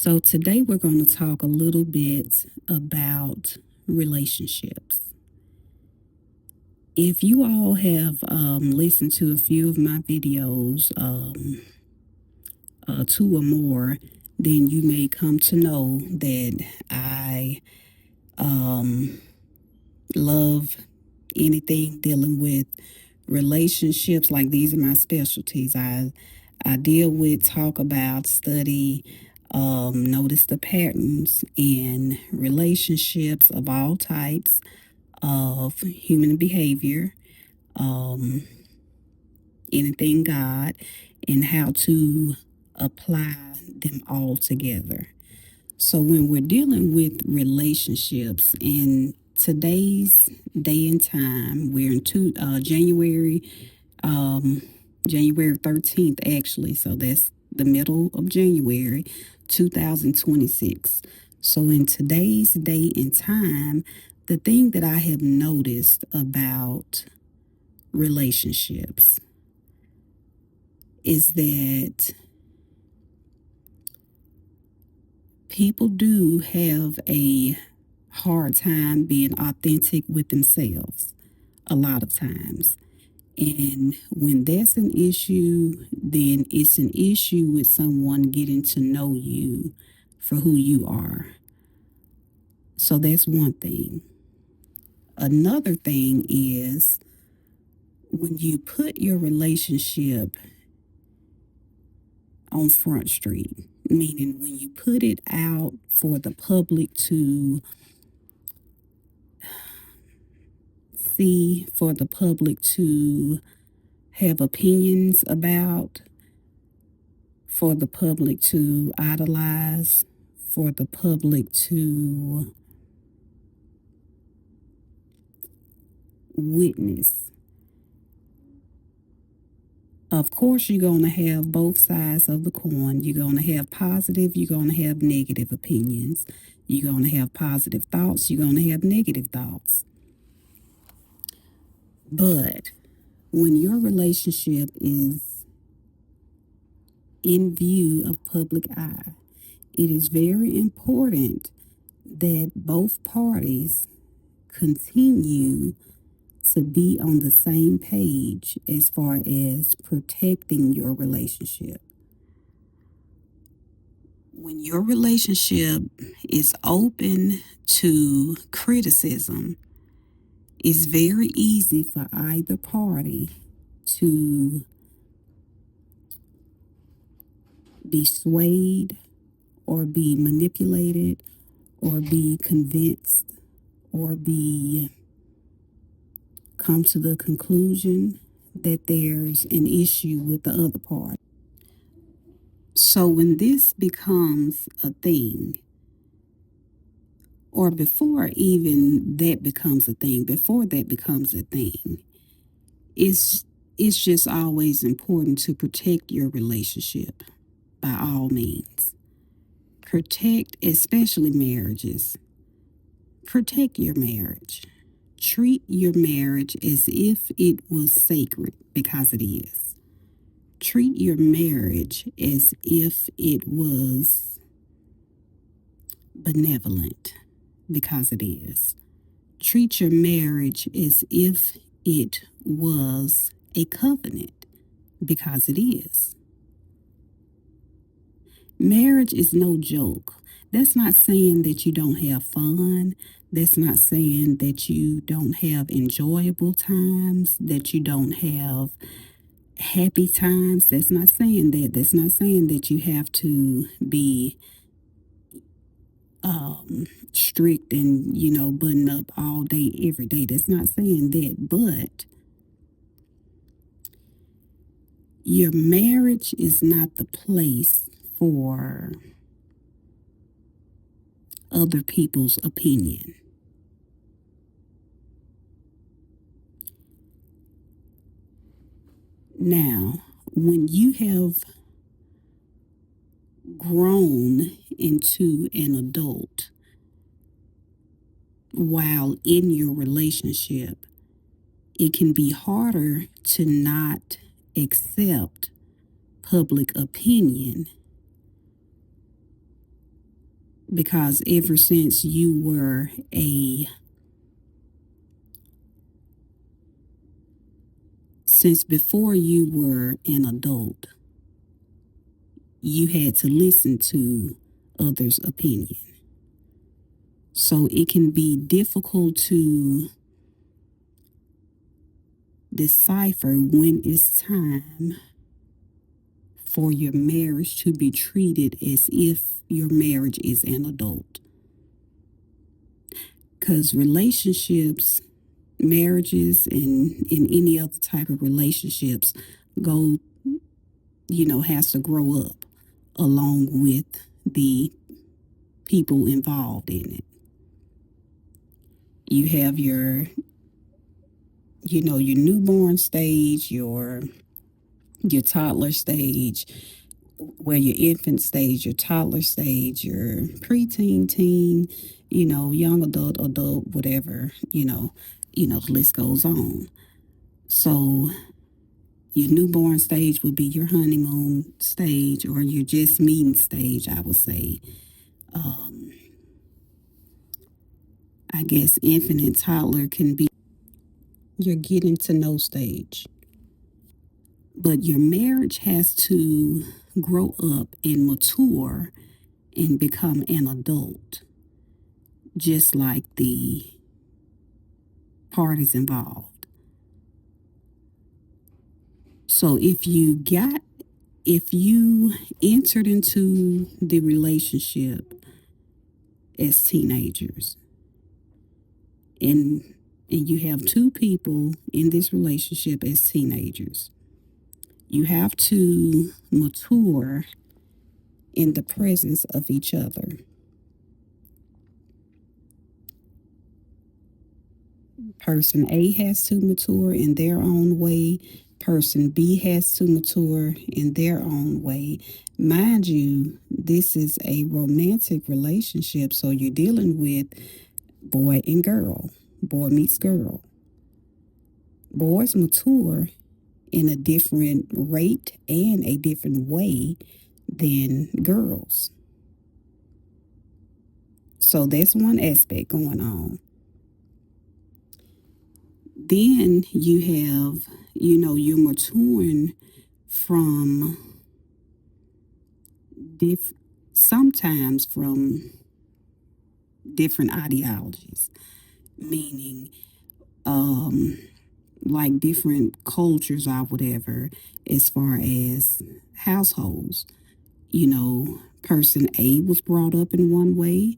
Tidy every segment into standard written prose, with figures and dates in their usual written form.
So, today we're going to talk a little bit about relationships. If you all have listened to a few of my videos, two or more, then you may come to know that I um, love anything dealing with relationships. Like, these are my specialties. I deal with, talk about, study, notice the patterns in relationships of all types of human behavior, um, anything God, and how to apply them all together. So when we're dealing with relationships in today's day and time, we're in um, January 13th, actually. So that's the middle of January 2026. So in today's day and time, the thing that I have noticed about relationships is that people do have a hard time being authentic with themselves a lot of times. And when that's an issue, then it's an issue with someone getting to know you for who you are. So that's one thing. Another thing is when you put your relationship on Front Street, meaning when you put it out for the public to see, for the public to have opinions about, for the public to idolize, for the public to witness. Of course, you're going to have both sides of the coin. You're going to have positive, you're going to have negative opinions. You're going to have positive thoughts, you're going to have negative thoughts. But when your relationship is in view of public eye, it is very important that both parties continue to be on the same page as far as protecting your relationship. When your relationship is open to criticism, it's very easy for either party to be swayed or be manipulated or be convinced or be come to the conclusion that there's an issue with the other part. So when this becomes a thing, or before even that becomes a thing, before that becomes a thing, it's just always important to protect your relationship by all means. Protect, especially marriages. Protect your marriage. Treat your marriage as if it was sacred, because it is. Treat your marriage as if it was benevolent, because it is. Treat your marriage as if it was a covenant, because it is. Marriage is no joke. That's not saying that you don't have fun. That's not saying that you don't have enjoyable times, that you don't have happy times. That's not saying that. That's not saying that you have to be strict and, button up all day, every day. That's not saying that. But your marriage is not the place for other people's opinion. Now, when you have grown into an adult while in your relationship, it can be harder to not accept public opinion because ever since you were since before you were an adult, you had to listen to others' opinion. So it can be difficult to decipher when it's time for your marriage to be treated as if your marriage is an adult. Because relationships, marriages, and in any other type of relationships go, has to grow up along with the people involved in it. You have your newborn stage, your toddler stage, your infant stage, your toddler stage, your preteen, teen, young adult, whatever, the list goes on. So your newborn stage would be your honeymoon stage, or your just meeting stage, I would say. I guess infant and toddler can be your getting to know stage. But your marriage has to grow up and mature and become an adult, just like the parties involved. So if you entered into the relationship as teenagers, and you have two people in this relationship as teenagers, you have to mature in the presence of each other. Person A has to mature in their own way. Person B has to mature in their own way. Mind you, this is a romantic relationship, so you're dealing with boy and girl. Boy meets girl. Boys mature in a different rate and a different way than girls. So that's one aspect going on. Then you have, you're maturing from sometimes from different ideologies, meaning like different cultures or whatever, as far as households. Person A was brought up in one way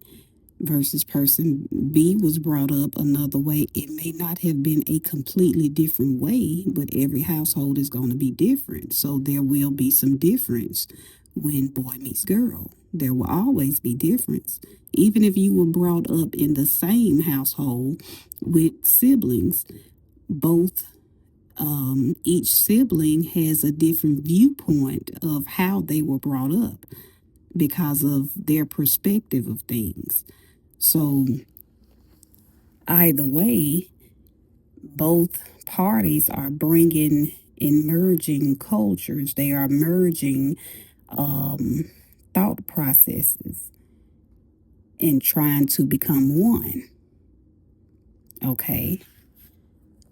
versus person B was brought up another way. It may not have been a completely different way, but every household is going to be different. So there will be some difference when boy meets girl. There will always be difference. Even if you were brought up in the same household with siblings, both each sibling has a different viewpoint of how they were brought up because of their perspective of things. So either way, both parties are bringing in merging cultures. They are merging thought processes and trying to become one. Okay.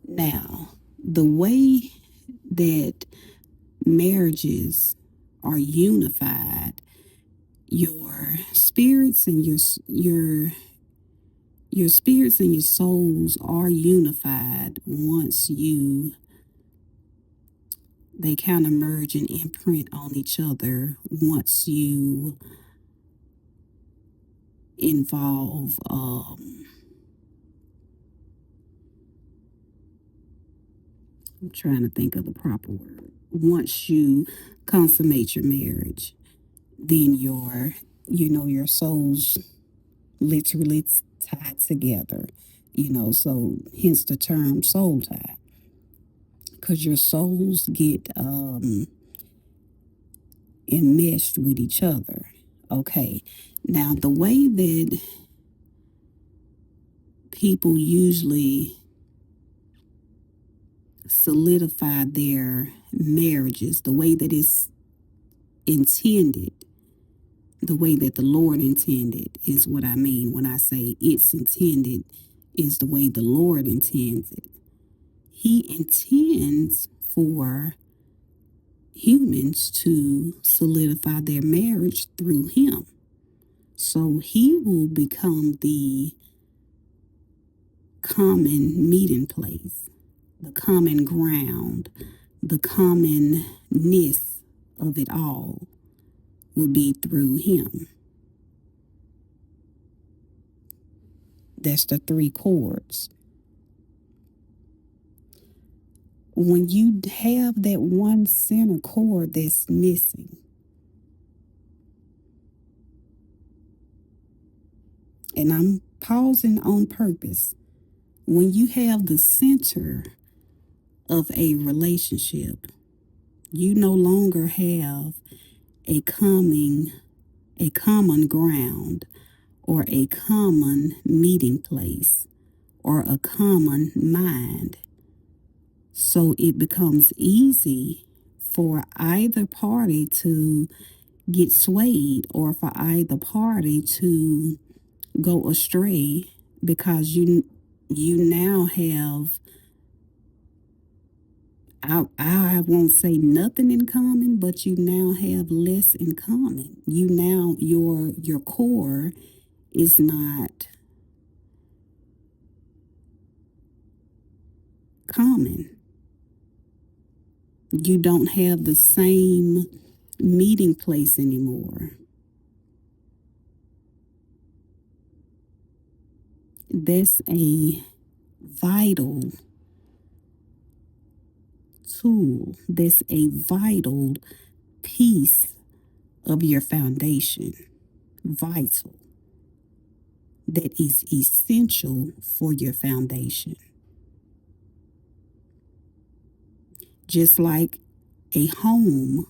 Now, the way that marriages are unified, your spirits and your spirits and your souls are unified once they kind of merge and imprint on each other once you involve I'm trying to think of the proper word. Once you consummate your marriage, then your souls literally tied together. So hence the term soul tie. Because your souls get enmeshed with each other. Okay. Now the way that people usually solidify their marriages, the way that it's intended the way that the Lord intended is what I mean when I say it's intended is the way the Lord intends it. He intends for humans to solidify their marriage through him. So he will become the common meeting place, the common ground, the commonness of it all will be through him. That's the three chords. When you have that one center chord that's missing, and I'm pausing on purpose, when you have the center of a relationship, you no longer have a common ground or a common meeting place or a common mind. So it becomes easy for either party to get swayed or for either party to go astray because you now have, I won't say nothing in common, but you now have less in common. You now your core is not common. You don't have the same meeting place anymore. That's a vital tool. That's a vital piece of your foundation. Vital. That is essential for your foundation. Just like a home,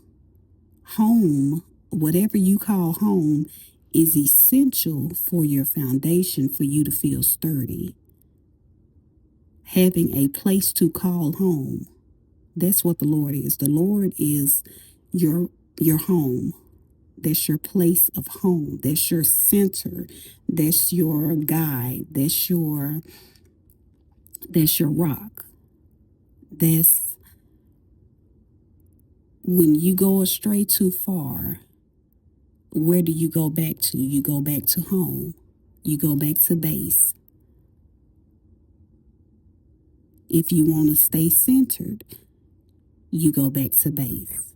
whatever you call home, is essential for your foundation for you to feel sturdy. Having a place to call home. That's what the Lord is. The Lord is your home. That's your place of home. That's your center. That's your guide. That's your rock. That's when you go astray too far, where do you go back to? You go back to home. You go back to base. If you want to stay centered, you go back to base.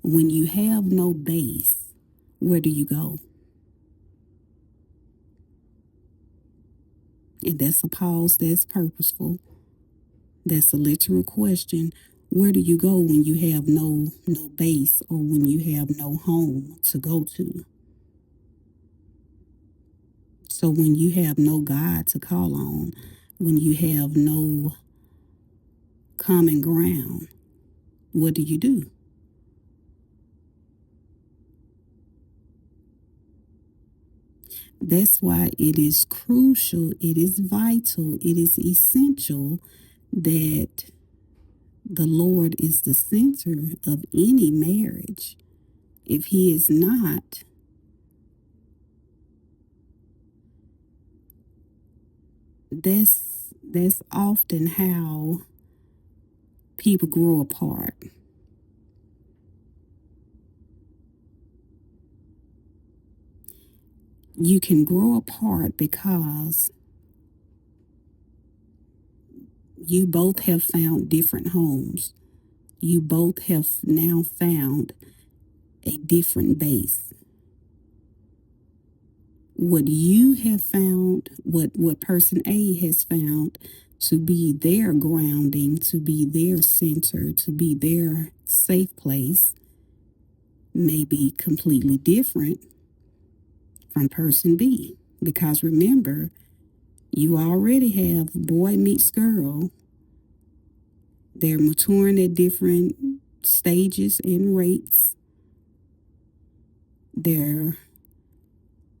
When you have no base, where do you go? And that's a pause that's purposeful. That's a literal question. Where do you go when you have no base or when you have no home to go to? So when you have no God to call on, when you have no common ground, what do you do? That's why it is crucial, it is vital, it is essential that the Lord is the center of any marriage. If he is not, that's often how people grow apart. You can grow apart because you both have found different homes. You both have now found a different base. What you have found, what person A has found to be their grounding, to be their center, to be their safe place, may be completely different from person B. Because remember, you already have boy meets girl. They're maturing at different stages and rates. They're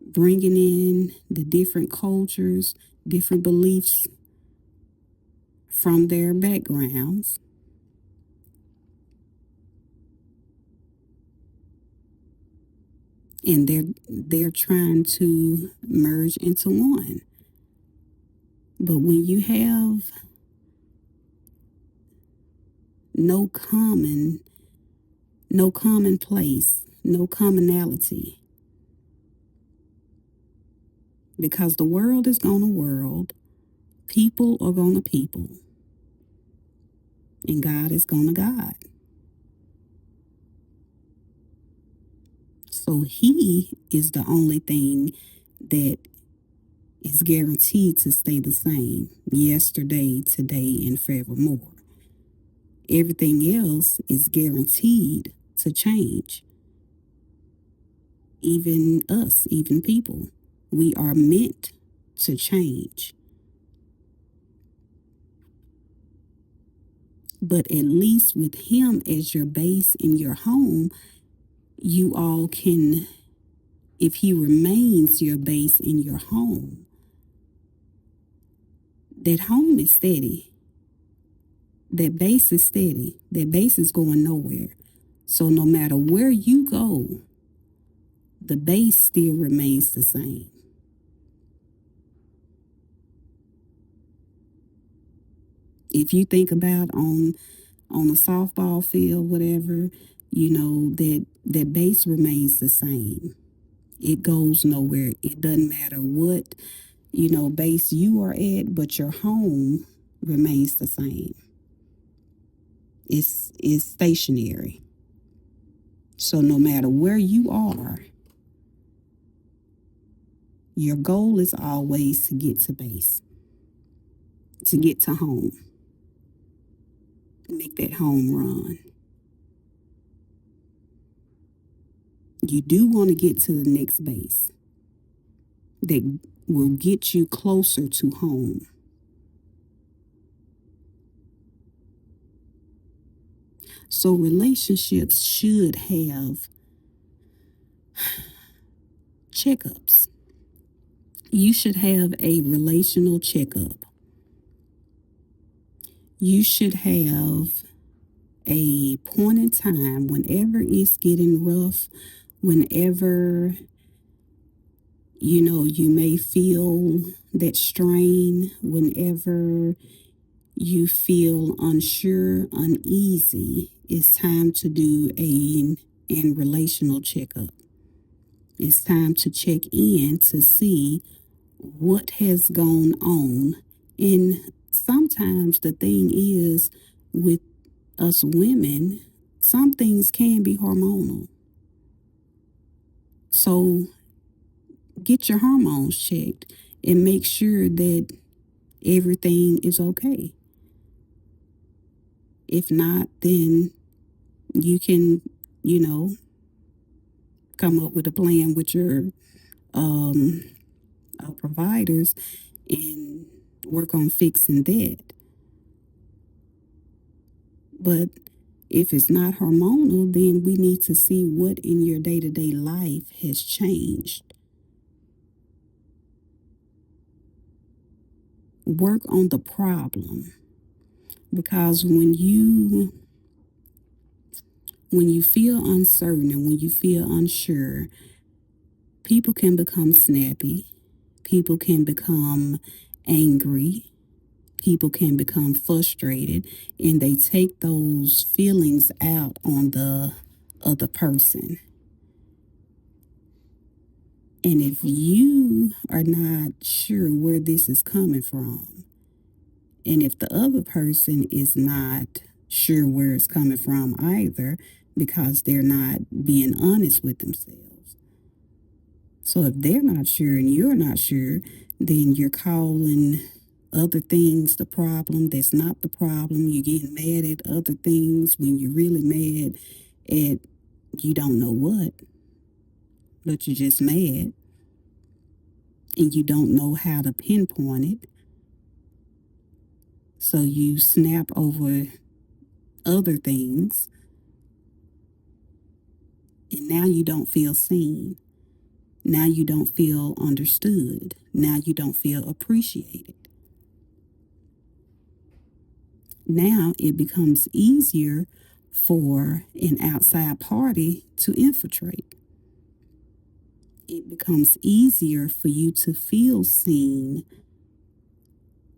bringing in the different cultures, different beliefs from their backgrounds. and they're trying to merge into one. But when you have no common no commonplace, no commonality, because the world is going to world, people are going to people, and God is going to God. So He is the only thing that is guaranteed to stay the same yesterday, today, and forevermore. Everything else is guaranteed to change. Even us, even people, we are meant to change. But at least with Him as your base in your home, you all can, if He remains your base in your home, that home is steady. That base is steady. That base is going nowhere. So no matter where you go, the base still remains the same. If you think about on a softball field, whatever, that base remains the same. It goes nowhere. It doesn't matter what, base you are at, but your home remains the same. It's stationary. So no matter where you are, your goal is always to get to base, to get to home, make that home run. You do want to get to the next base that will get you closer to home. So relationships should have checkups. You should have a relational checkup. You should have a point in time whenever it's getting rough, whenever you may feel that strain, whenever you feel unsure, uneasy, it's time to do an relational checkup. It's time to check in to see what has gone on. And sometimes the thing is with us women, some things can be hormonal. So get your hormones checked and make sure that everything is okay. If not, then you can, come up with a plan with your providers and work on fixing that. But if it's not hormonal, then we need to see what in your day-to-day life has changed. Work on the problem, because when you feel uncertain and when you feel unsure, people can become snappy, people can become angry, people can become frustrated, and they take those feelings out on the other person. And if you are not sure where this is coming from, and if the other person is not sure where it's coming from either, because they're not being honest with themselves. So if they're not sure and you're not sure, then you're calling other things the problem that's not the problem. You're getting mad at other things when you're really mad at you don't know what, but you're just mad and you don't know how to pinpoint it. So you snap over other things, and now you don't feel seen. Now you don't feel understood. Now you don't feel appreciated. Now it becomes easier for an outside party to infiltrate. it becomes easier for you to feel seen,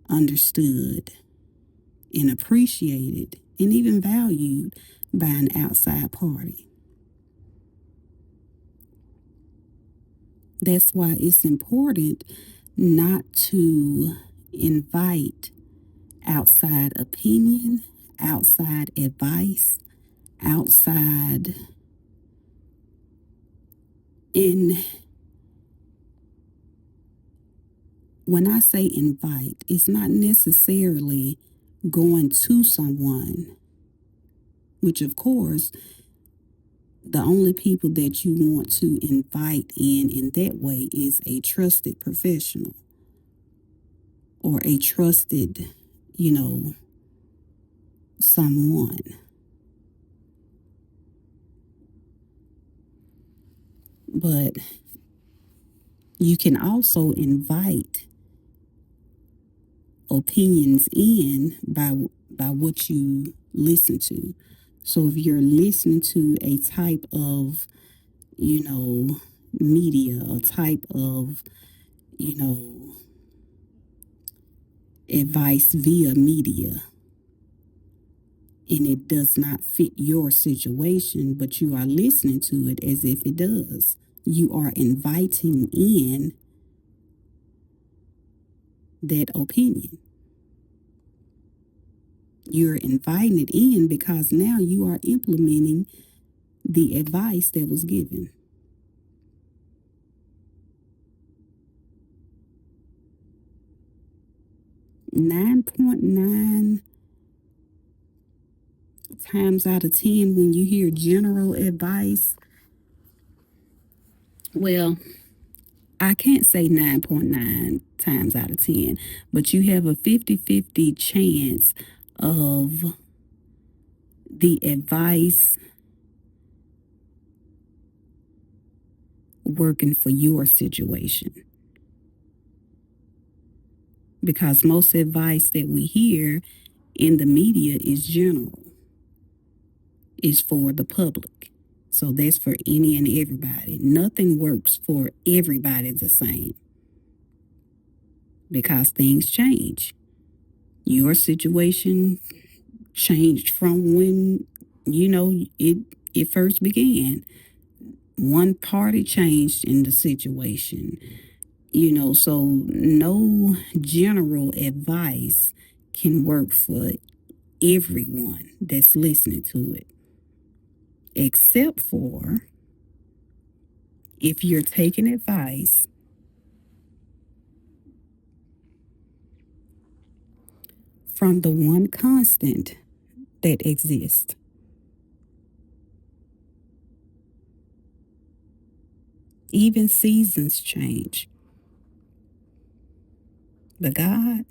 understood, and appreciated, and even valued by an outside party. That's why it's important not to invite outside opinion, outside advice, outside in when I say invite, it's not necessarily going to someone, which of course the only people that you want to invite in that way is a trusted professional or a trusted, someone. But you can also invite opinions in by what you listen to. So if you're listening to a type of, media, a type of, advice via media, and it does not fit your situation, but you are listening to it as if it does, you are inviting in that opinion. You're inviting it in because now you are implementing the advice that was given. .9 times out of 10 when you hear general advice, well, I can't say 9.9 times out of 10, but you have a 50-50 chance of the advice working for your situation. Because most advice that we hear in the media is general, is for the public. So that's for any and everybody. Nothing works for everybody the same because things change. Your situation changed from when, it first began. One party changed in the situation, so no general advice can work for everyone that's listening to it, except for if you're taking advice from the one constant that exists. Even seasons change. But God,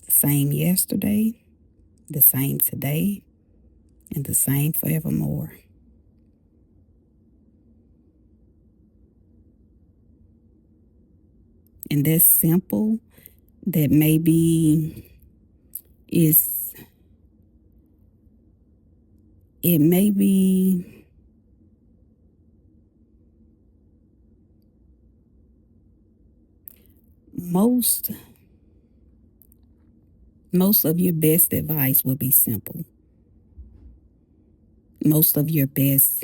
the same yesterday, the same today, and the same forevermore. And that's simple. That maybe it may be most of your best advice will be simple. Most of your best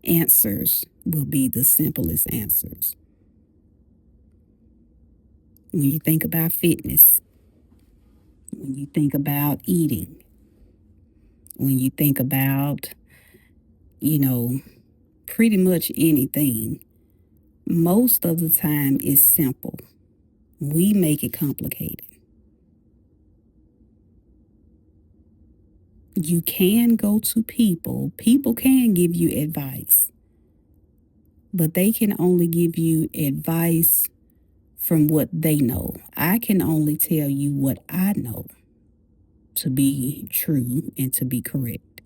answers will be the simplest answers. When you think about fitness, when you think about eating, when you think about, pretty much anything, most of the time it's simple. We make it complicated. You can go to people. People can give you advice, but they can only give you advice from what they know. I can only tell you what I know to be true and to be correct.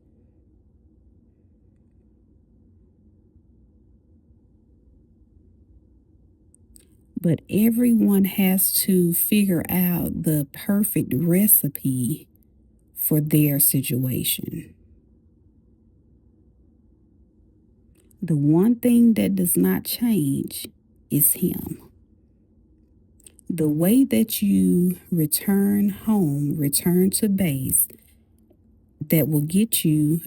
But everyone has to figure out the perfect recipe for their situation. The one thing that does not change is Him. The way that you return home, return to base, that will get you,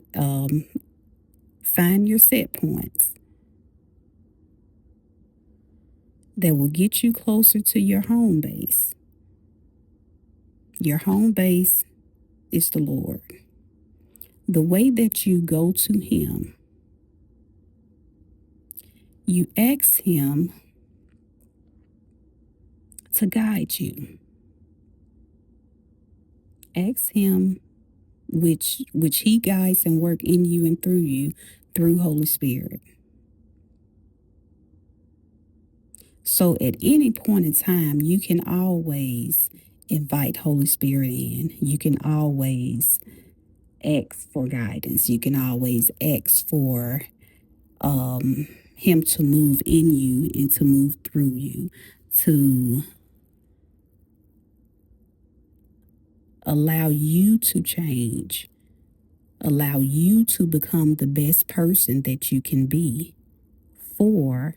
find your set points, that will get you closer to your home base. Your home base is the Lord. The way that you go to Him, you ask Him to guide you. Ask Him which He guides and work in you through Holy Spirit. So at any point in time, you can always invite Holy Spirit in. You can always ask for guidance. You can always ask for Him to move in you and to move through you, to allow you to change, allow you to become the best person that you can be for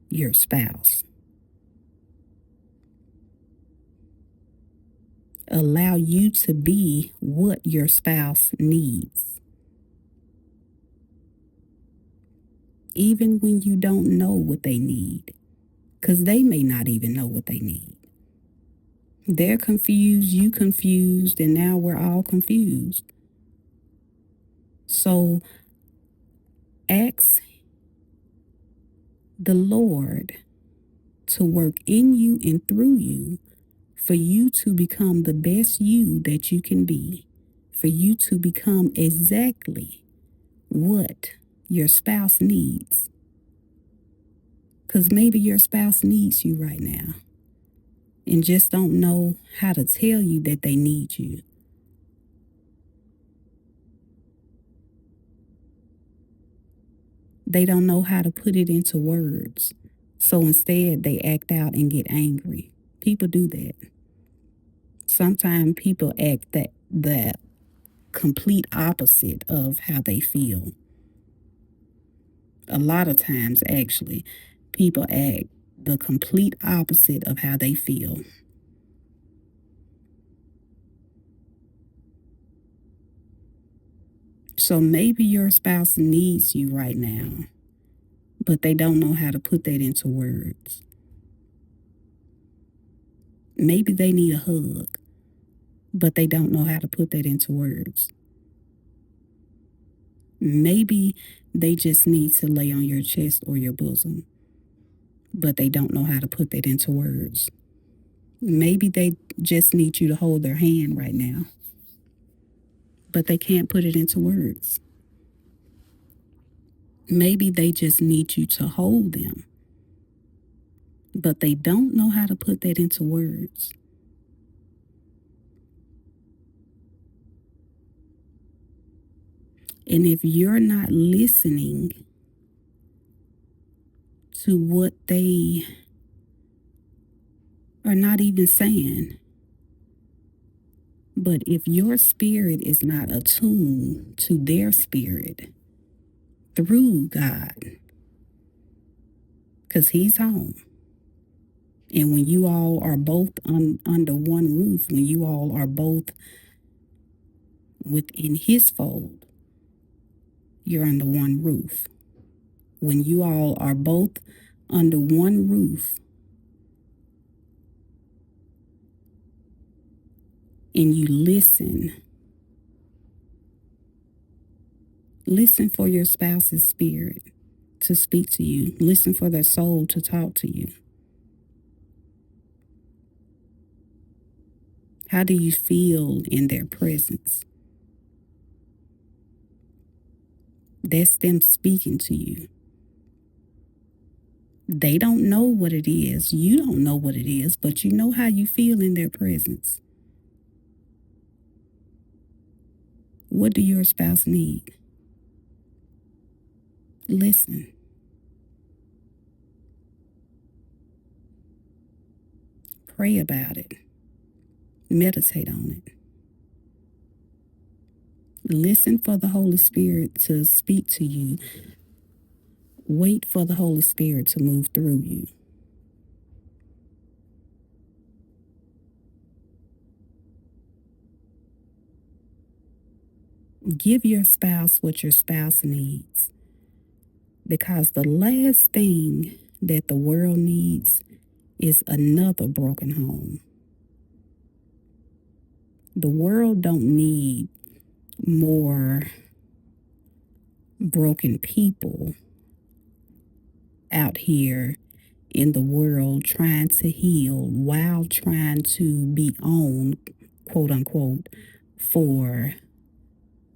your spouse. Allow you to be what your spouse needs. Even when you don't know what they need, because they may not even know what they need. They're confused, you confused, and now we're all confused. So ask the Lord to work in you and through you for you to become the best you that you can be, for you to become exactly what your spouse needs. Because maybe your spouse needs you right now and just don't know how to tell you that they need you. They don't know how to put it into words. So instead, they act out and get angry. People do that. Sometimes people act the complete opposite of how they feel. A lot of times, actually, people act the complete opposite of how they feel. So maybe your spouse needs you right now, but they don't know how to put that into words. Maybe they need a hug, but they don't know how to put that into words. Maybe they just need to lay on your chest or your bosom, but they don't know how to put that into words. Maybe they just need you to hold their hand right now, but they can't put it into words. Maybe they just need you to hold them, but they don't know how to put that into words. And if you're not listening to what they are not even saying, but if your spirit is not attuned to their spirit through God, because He's home, and when you all are both under one roof, when you all are both within His fold, you're under one roof. When you all are both under one roof and you listen for your spouse's spirit to speak to you. Listen for their soul to talk to you. How do you feel in their presence? That's them speaking to you. They don't know what it is. You don't know what it is, but you know how you feel in their presence. What do your spouse need? Listen. Pray about it. Meditate on it. Listen for the Holy Spirit to speak to you Wait for the Holy Spirit to move through you. Give your spouse what your spouse needs, because the last thing that the world needs is another broken home. The world don't need more broken people out here in the world trying to heal while trying to be on, quote unquote, for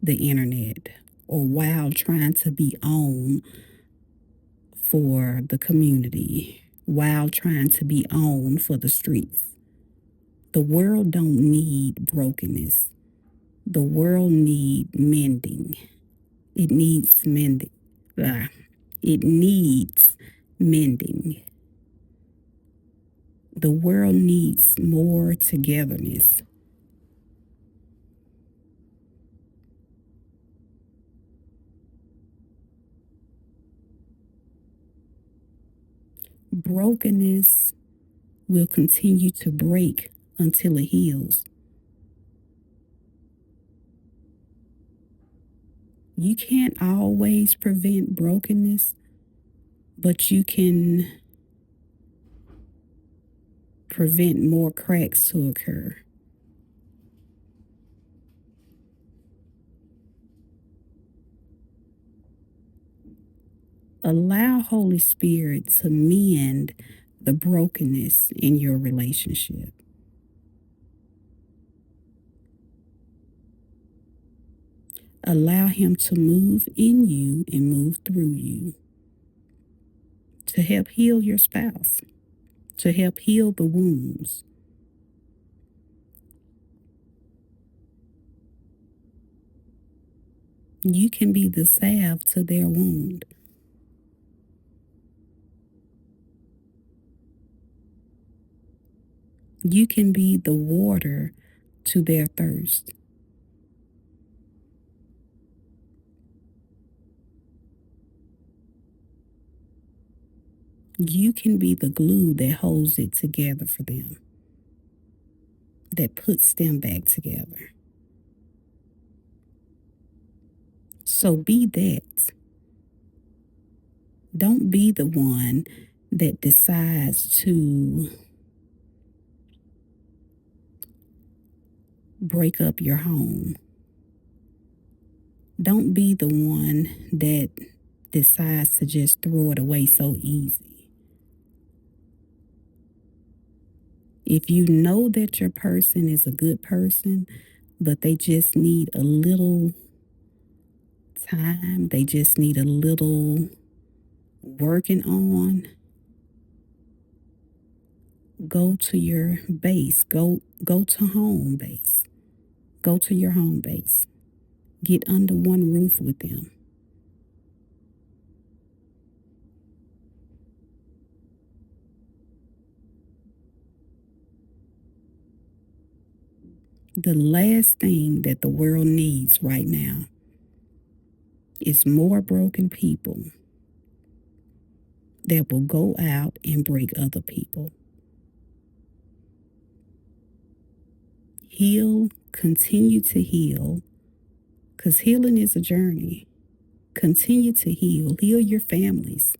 the internet, or while trying to be on for the community, while trying to be on for the streets. The world don't need brokenness. The world need mending. It needs mending. It needs mending. The world needs more togetherness. Brokenness will continue to break until it heals. You can't always prevent brokenness, but you can prevent more cracks to occur. Allow Holy Spirit to mend the brokenness in your relationship. Allow Him to move in you and move through you to help heal your spouse, to help heal the wounds. You can be the salve to their wound. You can be the water to their thirst. You can be the glue that holds it together for them, that puts them back together. So be that. Don't be the one that decides to break up your home. Don't be the one that decides to just throw it away so easy. If you know that your person is a good person, but they just need a little time, they just need a little working on, go to your base. Go to home base. Go to your home base. Get under one roof with them. The last thing that the world needs right now is more broken people that will go out and break other people. Heal, continue to heal, because healing is a journey. Continue to heal. Heal your families.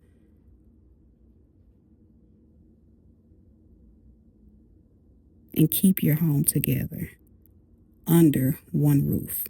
And keep your home together under one roof.